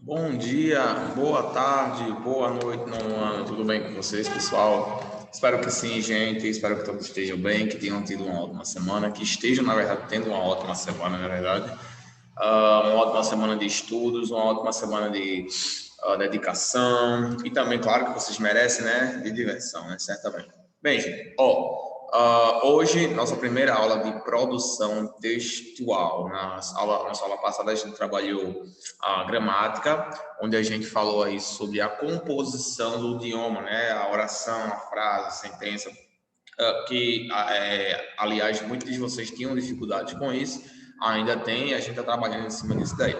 Bom dia, boa tarde, boa noite, não ano, tudo bem com vocês, pessoal? Espero que sim, gente. Espero que todos estejam bem, que tenham tido uma ótima semana, que estejam, na verdade, tendo uma ótima semana, na verdade. Uma ótima semana de estudos, uma ótima semana de dedicação e também, claro, que vocês merecem, né, de diversão, né, certamente. Bem, gente, hoje, nossa primeira aula de produção textual. Nossa aula passada, a gente trabalhou a gramática, onde a gente falou aí sobre a composição do idioma, né, a oração, a frase, a sentença, aliás, muitos de vocês tinham dificuldade com isso, ainda tem, e a gente está trabalhando em cima disso daí.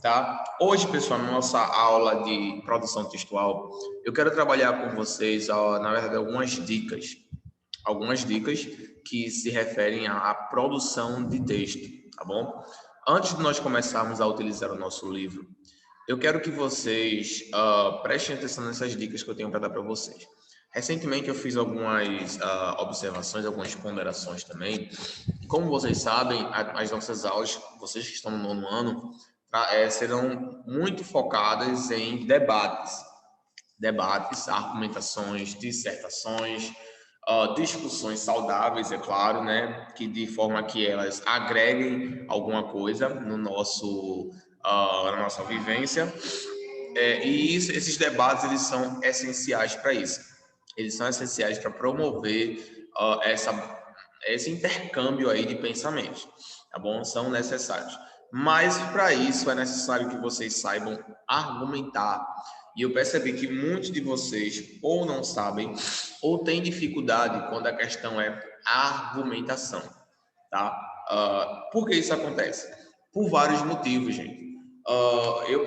Tá? Hoje, pessoal, na nossa aula de produção textual, eu quero trabalhar com vocês, na verdade, algumas dicas que se referem à produção de texto, tá bom? Antes de nós começarmos a utilizar o nosso livro, eu quero que vocês prestem atenção nessas dicas que eu tenho para dar para vocês. Recentemente eu fiz algumas observações, algumas ponderações também. E como vocês sabem, as nossas aulas, vocês que estão no 9º ano, serão muito focadas em debates, argumentações, dissertações, discussões saudáveis, é claro, né? Que de forma que elas agreguem alguma coisa no na nossa vivência. Esses debates, eles são essenciais para isso. Eles são essenciais para promover esse intercâmbio aí de pensamentos, tá bom? São necessários. Mas para isso é necessário que vocês saibam argumentar. E eu percebi que muitos de vocês ou não sabem ou têm dificuldade quando a questão é argumentação, tá? Por que isso acontece? Por vários motivos, gente. Eu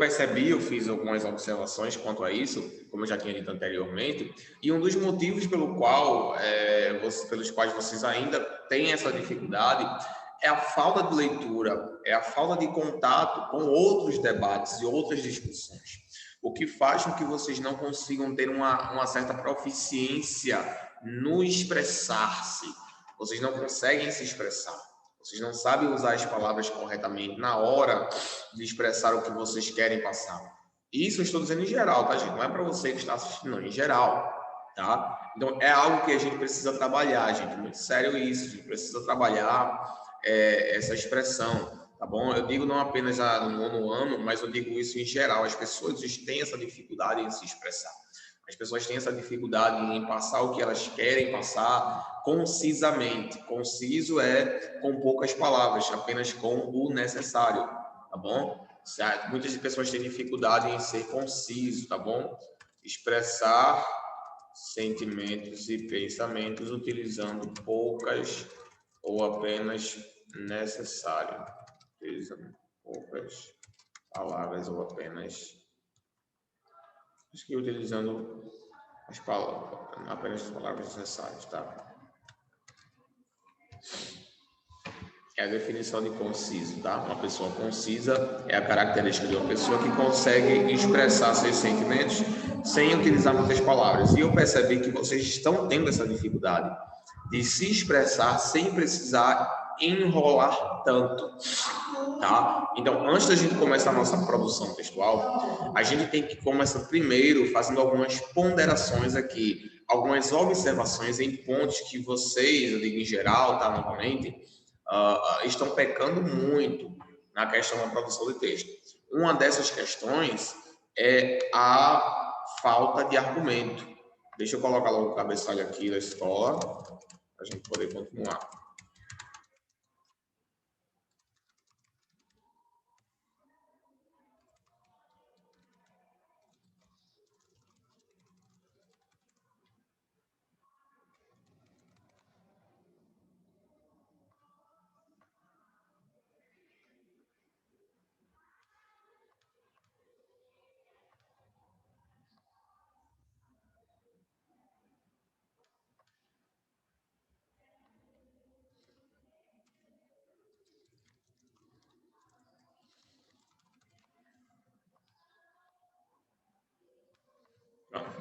fiz algumas observações quanto a isso, como eu já tinha dito anteriormente, e um dos motivos pelos quais vocês ainda têm essa dificuldade é a falta de leitura, é a falta de contato com outros debates e outras discussões, o que faz com que vocês não consigam ter uma certa proficiência no expressar-se. Vocês não conseguem se expressar. Vocês não sabem usar as palavras corretamente na hora de expressar o que vocês querem passar. Isso eu estou dizendo em geral, tá, gente? Não é para você que está assistindo, não, em geral, tá? Então, é algo que a gente precisa trabalhar, gente. Muito sério isso. A gente precisa trabalhar essa expressão, tá bom? Eu digo não apenas no 9º ano, mas eu digo isso em geral. As pessoas têm essa dificuldade em se expressar. As pessoas têm essa dificuldade em passar o que elas querem passar concisamente. Conciso é com poucas palavras, apenas com o necessário, tá bom? Certo? Muitas pessoas têm dificuldade em ser conciso, tá bom? Expressar sentimentos e pensamentos utilizando poucas ou apenas necessário. Utilizando poucas palavras ou apenas... Acho que utilizando apenas as palavras necessárias, tá? É a definição de conciso, tá? Uma pessoa concisa é a característica de uma pessoa que consegue expressar seus sentimentos sem utilizar muitas palavras. E eu percebi que vocês estão tendo essa dificuldade de se expressar sem precisar enrolar tanto, tá? Então, antes da gente começar a nossa produção textual, a gente tem que começar primeiro fazendo algumas ponderações aqui, algumas observações em pontos que vocês, eu digo em geral, tá, novamente, estão pecando muito na questão da produção de texto. Uma dessas questões é a falta de argumento. Deixa eu colocar logo o cabeçalho aqui da escola, para a gente poder continuar.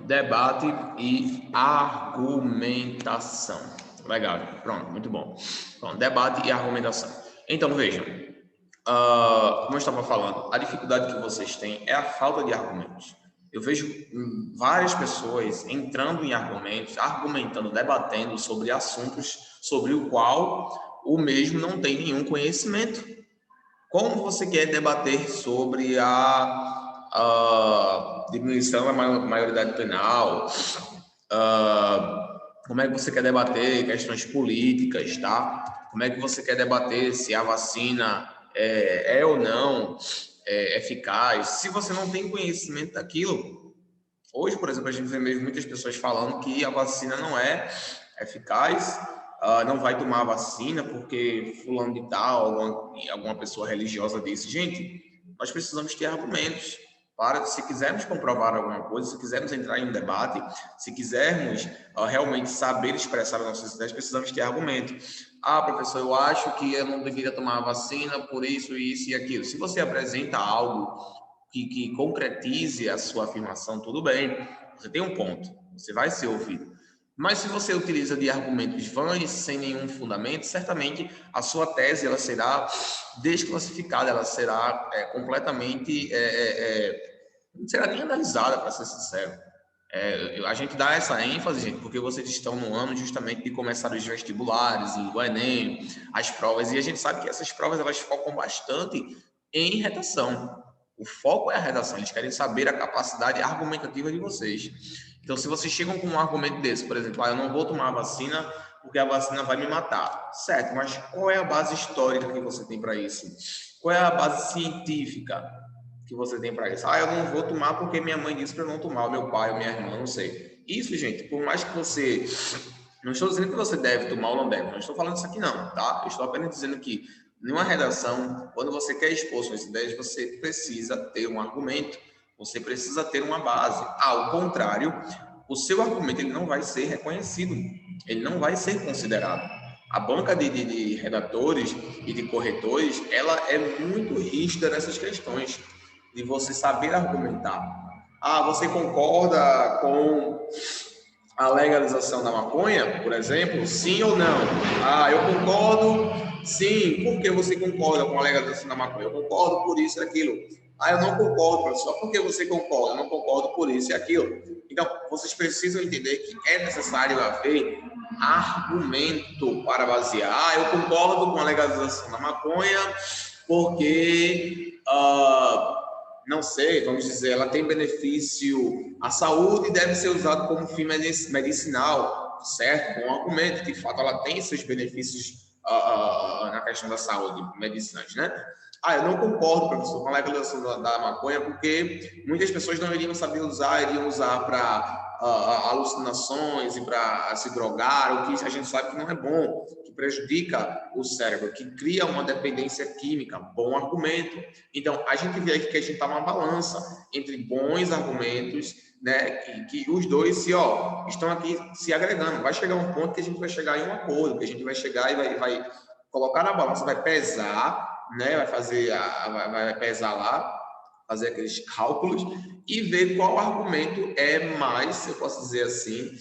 Debate e argumentação. Legal, pronto, muito bom. Pronto, debate e argumentação. Então, vejam, Como eu estava falando, a dificuldade que vocês têm é a falta de argumentos. Eu vejo várias pessoas entrando em argumentos, argumentando, debatendo sobre assuntos sobre o qual o mesmo não tem nenhum conhecimento. Como você quer debater sobre a diminuição da maioridade penal? Como é que você quer debater questões políticas, tá? Como é que você quer debater se a vacina é ou não eficaz? Se você não tem conhecimento daquilo, hoje, por exemplo, a gente vê mesmo muitas pessoas falando que a vacina não é eficaz, não vai tomar a vacina porque fulano de tal, alguma pessoa religiosa disse. Gente, nós precisamos ter argumentos para, se quisermos comprovar alguma coisa, se quisermos entrar em um debate, se quisermos realmente saber expressar as nossas ideias, precisamos ter argumento. Professor, eu acho que eu não deveria tomar a vacina por isso, isso e aquilo. Se você apresenta algo que concretize a sua afirmação, tudo bem, você tem um ponto, você vai ser ouvido. Mas se você utiliza de argumentos vãs, sem nenhum fundamento, certamente a sua tese ela será desclassificada, ela será completamente, não será nem analisada, para ser sincero. A gente dá essa ênfase, gente, porque vocês estão no ano justamente de começar os vestibulares, o Enem, as provas, e a gente sabe que essas provas elas focam bastante em redação. O foco é a redação, eles querem saber a capacidade argumentativa de vocês. Então, se vocês chegam com um argumento desse, por exemplo, eu não vou tomar a vacina porque a vacina vai me matar. Certo, mas qual é a base histórica que você tem para isso? Qual é a base científica que você tem para isso? Eu não vou tomar porque minha mãe disse para eu não tomar, o meu pai ou minha irmã, não sei. Isso, gente, por mais que você... Não estou dizendo que você deve tomar ou não deve, não estou falando isso aqui não, tá? Eu estou apenas dizendo que numa redação, quando você quer expor suas ideias, você precisa ter um argumento, você precisa ter uma base. Ao contrário, o seu argumento ele não vai ser reconhecido, ele não vai ser considerado. A banca de redatores e de corretores, ela é muito rígida nessas questões de você saber argumentar. Você concorda com a legalização da maconha, por exemplo? Sim ou não? Eu concordo, sim. Por que você concorda com a legalização da maconha? Eu concordo por isso e aquilo. Eu não concordo, professor. Por que você concorda? Eu não concordo por isso e aquilo. Então, vocês precisam entender que é necessário haver argumento para basear. Eu concordo com a legalização da maconha porque não sei, vamos dizer, ela tem benefício à saúde e deve ser usada como fim medicinal, certo? Com argumento, de fato, ela tem seus benefícios na questão da saúde, medicinais, né? Eu não concordo, professor, com a legalização da maconha, porque muitas pessoas não iriam saber usar, iriam usar para alucinações e para se drogar, o que a gente sabe que não é bom, que prejudica o cérebro, que cria uma dependência química. Bom argumento. Então, a gente vê aqui que a gente está numa balança entre bons argumentos, né, que os dois estão aqui se agregando. Vai chegar um ponto que a gente vai chegar em um acordo, que a gente vai chegar e vai colocar na balança, vai pesar, né, vai pesar lá, fazer aqueles cálculos e ver qual argumento é mais, se eu posso dizer assim,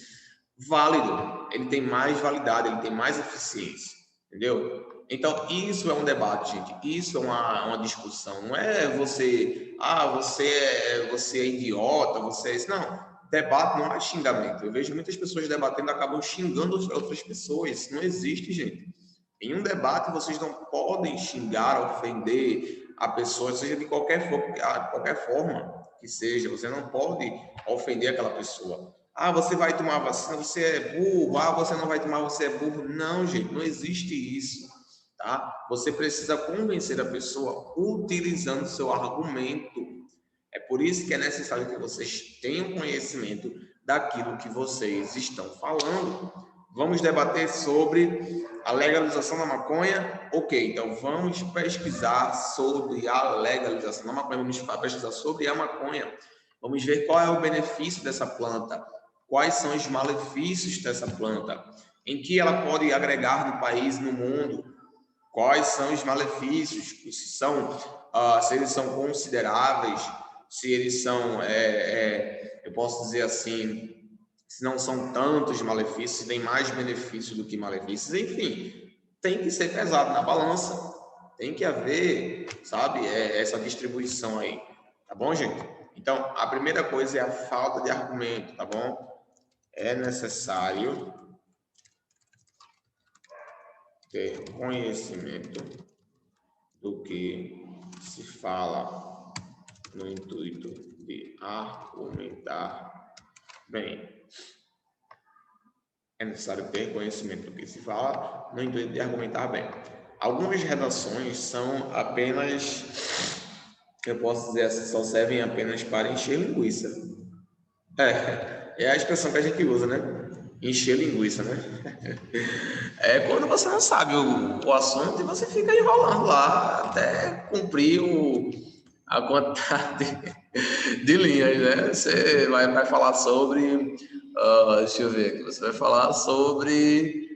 válido. Ele tem mais validade, ele tem mais eficiência, entendeu? Então, isso é um debate, gente. Isso é uma discussão. Não é você é idiota, você é isso. Não, debate não é xingamento. Eu vejo muitas pessoas debatendo, acabam xingando outras pessoas. Isso não existe, gente. Em um debate, vocês não podem xingar, ofender a pessoa, seja de qualquer forma que seja. Você não pode ofender aquela pessoa. Você vai tomar vacina, você é burro. Você não vai tomar, você é burro. Não, gente, não existe isso, tá? Você precisa convencer a pessoa utilizando seu argumento. É por isso que é necessário que vocês tenham conhecimento daquilo que vocês estão falando. Vamos debater sobre a legalização da maconha? Ok, então vamos pesquisar sobre a legalização da maconha, vamos pesquisar sobre a maconha, vamos ver qual é o benefício dessa planta, quais são os malefícios dessa planta, em que ela pode agregar no país, no mundo, quais são os malefícios, se eles são consideráveis, se eles são, eu posso dizer assim, se não são tantos malefícios, se tem mais benefícios do que malefícios, enfim, tem que ser pesado na balança, Tem que haver, sabe, essa distribuição aí, tá bom, gente? Então, a primeira coisa é a falta de argumento, tá bom? É necessário ter conhecimento do que se fala no intuito de argumentar bem. É necessário ter conhecimento do que se fala no intuito de argumentar bem. Algumas redações são apenas, eu posso dizer assim, só servem apenas para encher linguiça. É a expressão que a gente usa, né? Encher linguiça, né? É quando você não sabe o assunto e você fica enrolando lá até cumprir a quantidade de linhas, né? Você vai falar sobre, deixa eu ver aqui, você vai falar sobre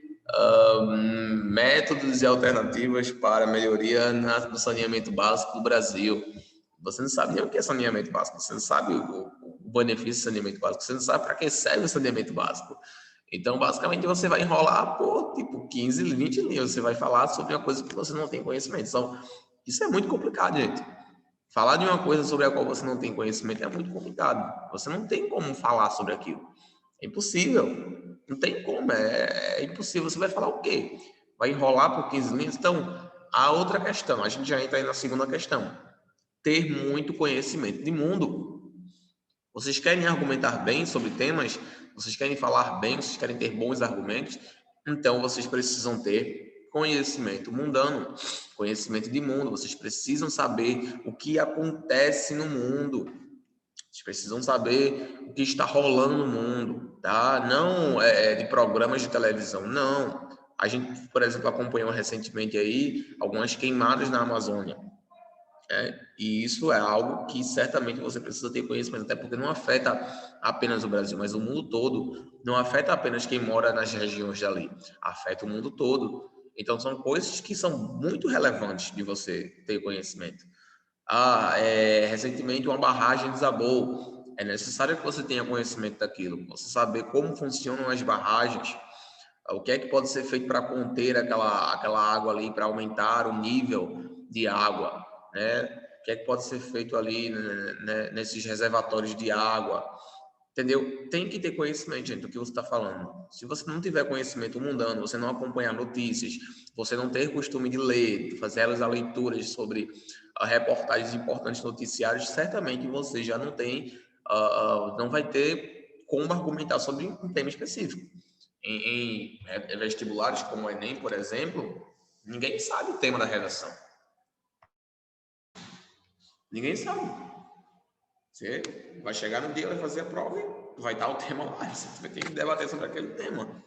métodos e alternativas para melhoria no saneamento básico do Brasil. Você não sabe nem o que é saneamento básico, você não sabe o benefício do saneamento básico, você não sabe para que serve o saneamento básico. Então, basicamente, você vai enrolar por, tipo, 15, 20 linhas. Você vai falar sobre uma coisa que você não tem conhecimento. Então, isso é muito complicado, gente. Falar de uma coisa sobre a qual você não tem conhecimento é muito complicado. Você não tem como falar sobre aquilo. É impossível. Não tem como. É impossível. Você vai falar o quê? Vai enrolar por 15 linhas? Então, a outra questão. A gente já entra aí na segunda questão. Ter muito conhecimento de mundo. Vocês querem argumentar bem sobre temas? Vocês querem falar bem? Vocês querem ter bons argumentos? Então, vocês precisam ter conhecimento mundano, conhecimento de mundo. Vocês precisam saber o que acontece no mundo. Vocês precisam saber o que está rolando no mundo, tá? Não de programas de televisão, não. A gente, por exemplo, acompanhou recentemente aí algumas queimadas na Amazônia. E isso é algo que certamente você precisa ter conhecimento, até porque não afeta apenas o Brasil, mas o mundo todo. Não afeta apenas quem mora nas regiões dali, afeta o mundo todo. Então, são coisas que são muito relevantes de você ter conhecimento. Recentemente uma barragem desabou. É necessário que você tenha conhecimento daquilo, você saber como funcionam as barragens, o que é que pode ser feito para conter aquela água ali, para aumentar o nível de água, né? O que é que pode ser feito ali, né, nesses reservatórios de água, entendeu? Tem que ter conhecimento, gente, do que você está falando. Se você não tiver conhecimento mundano, você não acompanhar notícias, você não ter costume de ler, de fazer as leituras sobre reportagens importantes noticiários, certamente você já não tem, não vai ter como argumentar sobre um tema específico. Em vestibulares como o Enem, por exemplo, ninguém sabe o tema da redação. Ninguém sabe. Você vai chegar no dia, vai fazer a prova e vai dar o tema lá. Você vai ter que debater sobre aquele tema.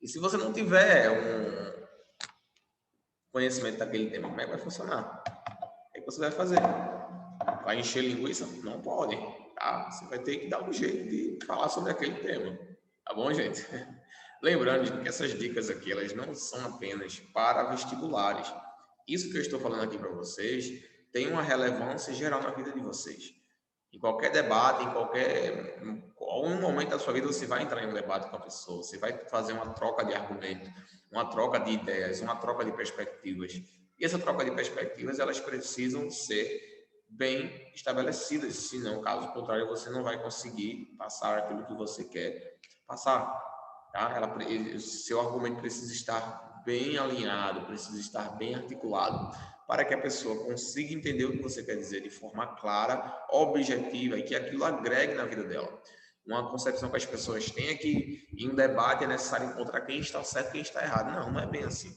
E se você não tiver um conhecimento daquele tema, como é que vai funcionar? O que você vai fazer? Vai encher linguiça? Não pode. Tá? Você vai ter que dar um jeito de falar sobre aquele tema. Tá bom, gente? Lembrando que essas dicas aqui, elas não são apenas para vestibulares. Isso que eu estou falando aqui para vocês tem uma relevância geral na vida de vocês. Em qualquer debate, em algum momento da sua vida, você vai entrar em um debate com a pessoa, você vai fazer uma troca de argumentos, uma troca de ideias, uma troca de perspectivas. E essa troca de perspectivas, elas precisam ser bem estabelecidas, senão, caso contrário, você não vai conseguir passar aquilo que você quer passar. Tá? Seu argumento precisa estar bem alinhado, precisa estar bem articulado, para que a pessoa consiga entender o que você quer dizer de forma clara, objetiva e que aquilo agregue na vida dela. Uma concepção que as pessoas têm é que em um debate é necessário encontrar quem está certo e quem está errado. Não, não é bem assim.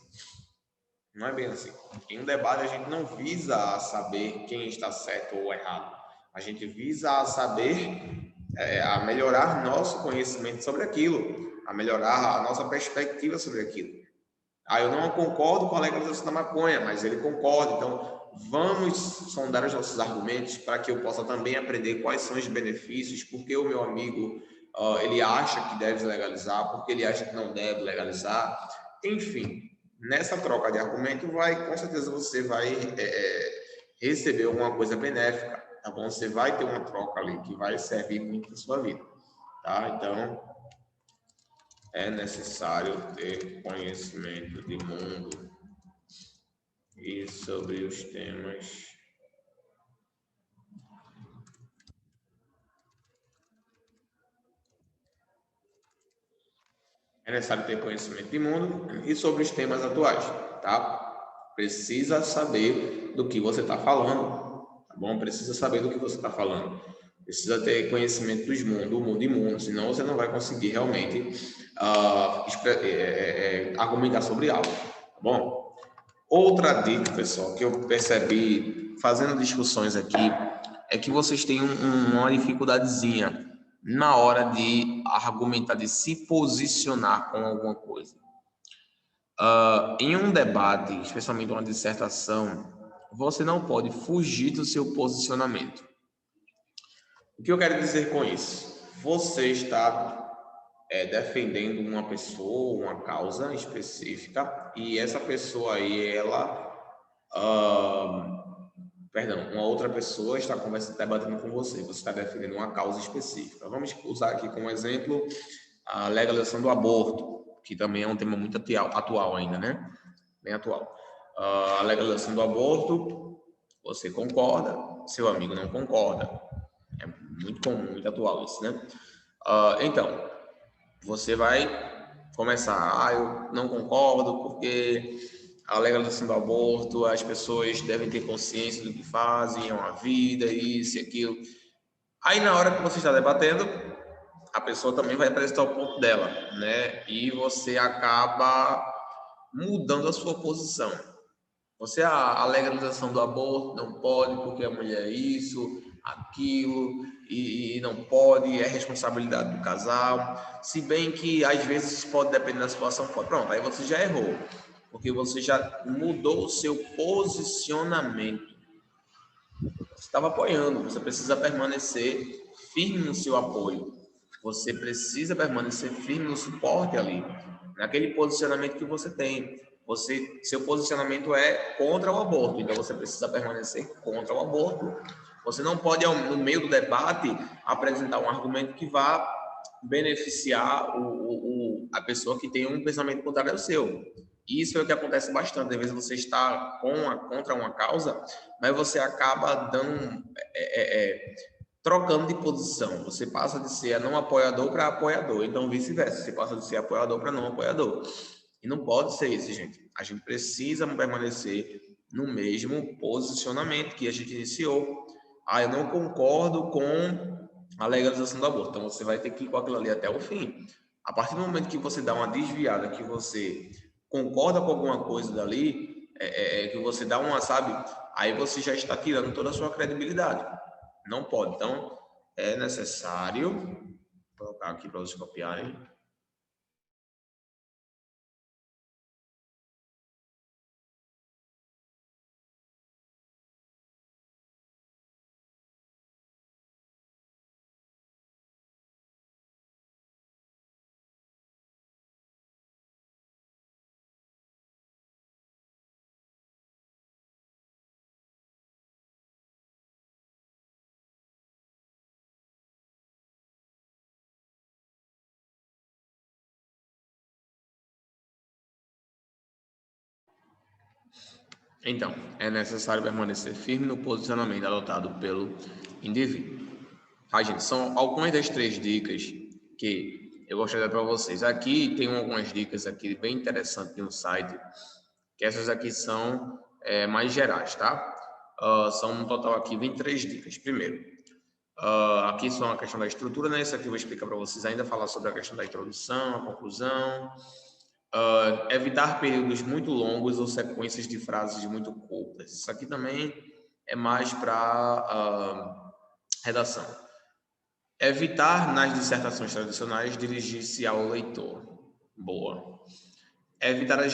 Não é bem assim. Em um debate a gente não visa a saber quem está certo ou errado. A gente visa a saber, a melhorar nosso conhecimento sobre aquilo, a melhorar a nossa perspectiva sobre aquilo. Eu não concordo com a legalização da maconha, mas ele concorda. Então, vamos sondar os nossos argumentos para que eu possa também aprender quais são os benefícios, porque o meu amigo ele acha que deve legalizar, porque ele acha que não deve legalizar. Enfim, nessa troca de argumento, com certeza você vai receber alguma coisa benéfica, tá bom? Você vai ter uma troca ali que vai servir muito na sua vida, tá? Então, é necessário ter conhecimento de mundo. e sobre os temas é necessário ter conhecimento de mundo e sobre os temas atuais, tá? Precisa saber do que você está falando, tá bom? Precisa saber do que você está falando. Precisa ter conhecimento do mundo imundo, senão você não vai conseguir realmente argumentar sobre algo, tá bom? Outra dica, pessoal, que eu percebi fazendo discussões aqui, é que vocês têm uma dificuldadezinha na hora de argumentar, de se posicionar com alguma coisa. Em um debate, especialmente uma dissertação, você não pode fugir do seu posicionamento. O que eu quero dizer com isso? Você está defendendo uma pessoa, uma causa específica, e essa pessoa aí, uma outra pessoa está debatendo com você, você está defendendo uma causa específica. Vamos usar aqui como exemplo a legalização do aborto, que também é um tema muito atual ainda, né? Bem atual. A legalização do aborto, você concorda, seu amigo não concorda. É muito comum, muito atual isso, né? Então, você vai começar, eu não concordo porque a legalização do aborto, as pessoas devem ter consciência do que fazem, é uma vida, isso e aquilo. Aí, na hora que você está debatendo, a pessoa também vai apresentar o ponto dela, né? E você acaba mudando a sua posição. Você, a legalização do aborto não pode porque a mulher é isso, aquilo, e não pode, é responsabilidade do casal. Se bem que às vezes pode depender da situação, pode. Pronto, aí você já errou, porque você já mudou o seu posicionamento. Você estava apoiando, você precisa permanecer firme no seu apoio. Você precisa permanecer firme no suporte ali, naquele posicionamento que você tem. Seu posicionamento é contra o aborto, então você precisa permanecer contra o aborto. Você não pode, no meio do debate, apresentar um argumento que vá beneficiar a pessoa que tem um pensamento contrário ao seu. Isso é o que acontece bastante. Às vezes você está contra uma causa, mas você acaba trocando de posição. Você passa de ser não apoiador para apoiador. Então, vice-versa. Você passa de ser apoiador para não apoiador. E não pode ser isso, gente. A gente precisa permanecer no mesmo posicionamento que a gente iniciou. Eu não concordo com a legalização do aborto. Então, você vai ter que ir com aquilo ali até o fim. A partir do momento que você dá uma desviada, que você concorda com alguma coisa dali, que você dá uma, sabe? Aí você já está tirando toda a sua credibilidade. Não pode. Então, é necessário... Vou colocar aqui para vocês copiarem. Então, é necessário permanecer firme no posicionamento adotado pelo indivíduo. Gente, são algumas das 3 dicas que eu gostaria de dar para vocês. Aqui tem algumas dicas aqui bem interessantes no site, que essas aqui são mais gerais, tá? São no total aqui 23 dicas. Primeiro, aqui são a questão da estrutura, né? Isso aqui eu vou explicar para vocês ainda, falar sobre a questão da introdução, a conclusão. Evitar períodos muito longos ou sequências de frases muito curtas. Isso aqui também é mais para redação. Evitar nas dissertações tradicionais dirigir-se ao leitor. Boa. Evitar as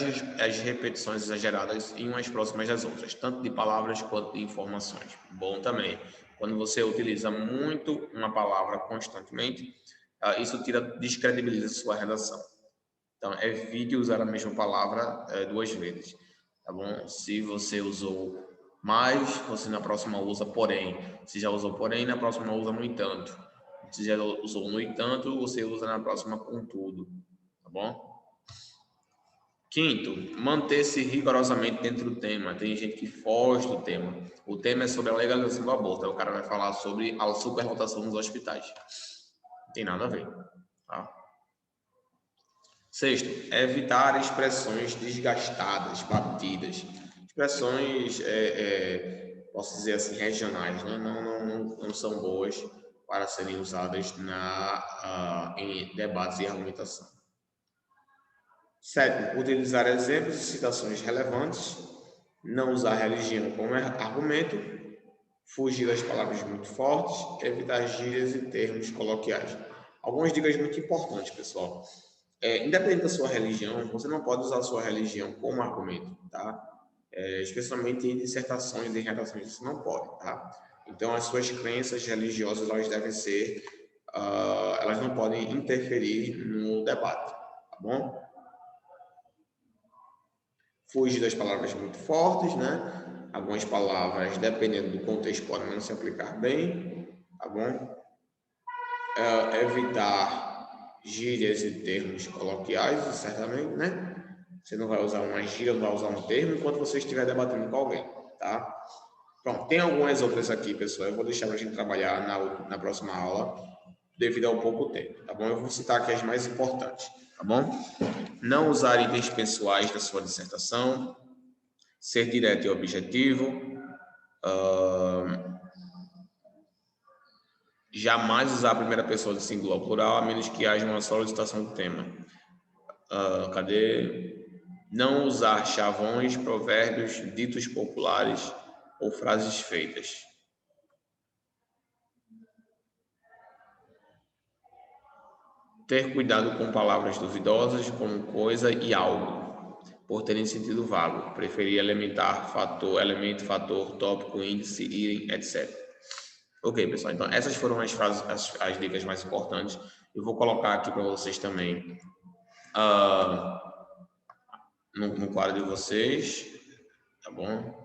repetições exageradas em umas próximas das outras, tanto de palavras quanto de informações. Bom também. Quando você utiliza muito uma palavra constantemente, isso descredibiliza sua redação. Então, evite usar a mesma palavra 2 vezes, tá bom? Se você usou mais, você na próxima usa porém. Se já usou porém, na próxima usa no entanto. Se já usou no entanto, você usa na próxima contudo, tá bom? Quinto, manter-se rigorosamente dentro do tema. Tem gente que foge do tema. O tema é sobre a legalização do aborto. Aí o cara vai falar sobre a superlotação nos hospitais. Não tem nada a ver. Tá? Sexto, evitar expressões desgastadas, batidas. Expressões, posso dizer assim, regionais, né? Não são boas para serem usadas em debates e argumentação. Sétimo, utilizar exemplos e citações relevantes, não usar religião como argumento, fugir das palavras muito fortes, evitar gírias e termos coloquiais. Algumas dicas muito importantes, pessoal. Independente da sua religião, você não pode usar a sua religião como argumento, tá? Especialmente em dissertações e redações, você não pode, tá? Então, as suas crenças religiosas, elas devem ser, elas não podem interferir no debate, tá bom? Fugir das palavras muito fortes, né? Algumas palavras, dependendo do contexto, podem não se aplicar bem, tá bom? Evitar gírias e termos coloquiais, certamente, né? Você não vai usar uma gíria, não vai usar um termo enquanto você estiver debatendo com alguém, tá? Pronto, tem algumas outras aqui, pessoal. Eu vou deixar para a gente trabalhar na próxima aula, devido ao pouco tempo, tá bom? Eu vou citar aqui as mais importantes, tá bom? Não usar itens pessoais da sua dissertação, ser direto e objetivo, jamais usar a primeira pessoa de singular ou plural, a menos que haja uma solicitação do tema. Não usar chavões, provérbios, ditos populares ou frases feitas. Ter cuidado com palavras duvidosas, como coisa e algo, por terem sentido vago. Preferir elemento, fator, tópico, índice, item, etc. Ok, pessoal. Então, essas foram as dicas mais importantes. Eu vou colocar aqui para vocês também no quadro de vocês, tá bom?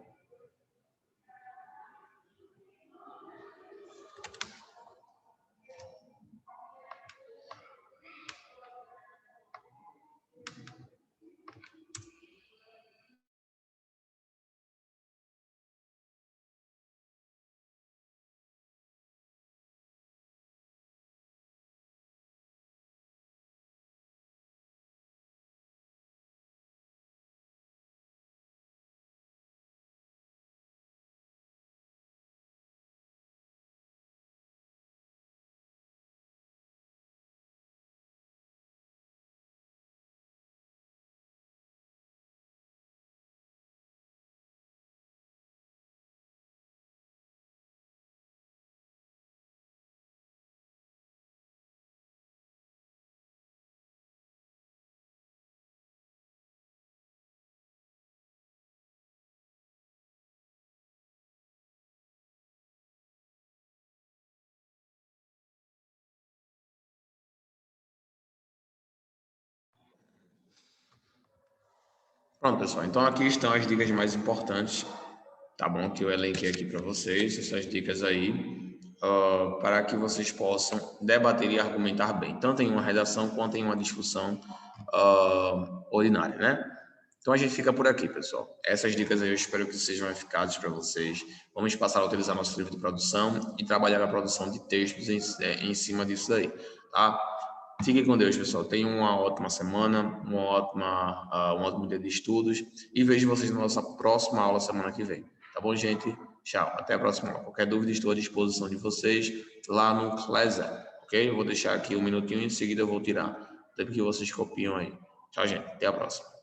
Pronto, pessoal. Então, aqui estão as dicas mais importantes, tá bom? Que eu elenquei aqui para vocês, essas dicas aí, para que vocês possam debater e argumentar bem, tanto em uma redação quanto em uma discussão ordinária, né? Então, a gente fica por aqui, pessoal. Essas dicas aí eu espero que sejam eficazes para vocês. Vamos passar a utilizar nosso livro de produção e trabalhar a produção de textos em cima disso daí, tá? Fiquem com Deus, pessoal. Tenham uma ótima semana, um ótimo dia de estudos e vejo vocês na nossa próxima aula semana que vem. Tá bom, gente? Tchau. Até a próxima aula. Qualquer dúvida, estou à disposição de vocês lá no Class App, ok? Eu vou deixar aqui um minutinho e em seguida eu vou tirar. Até que vocês copiam aí. Tchau, gente. Até a próxima.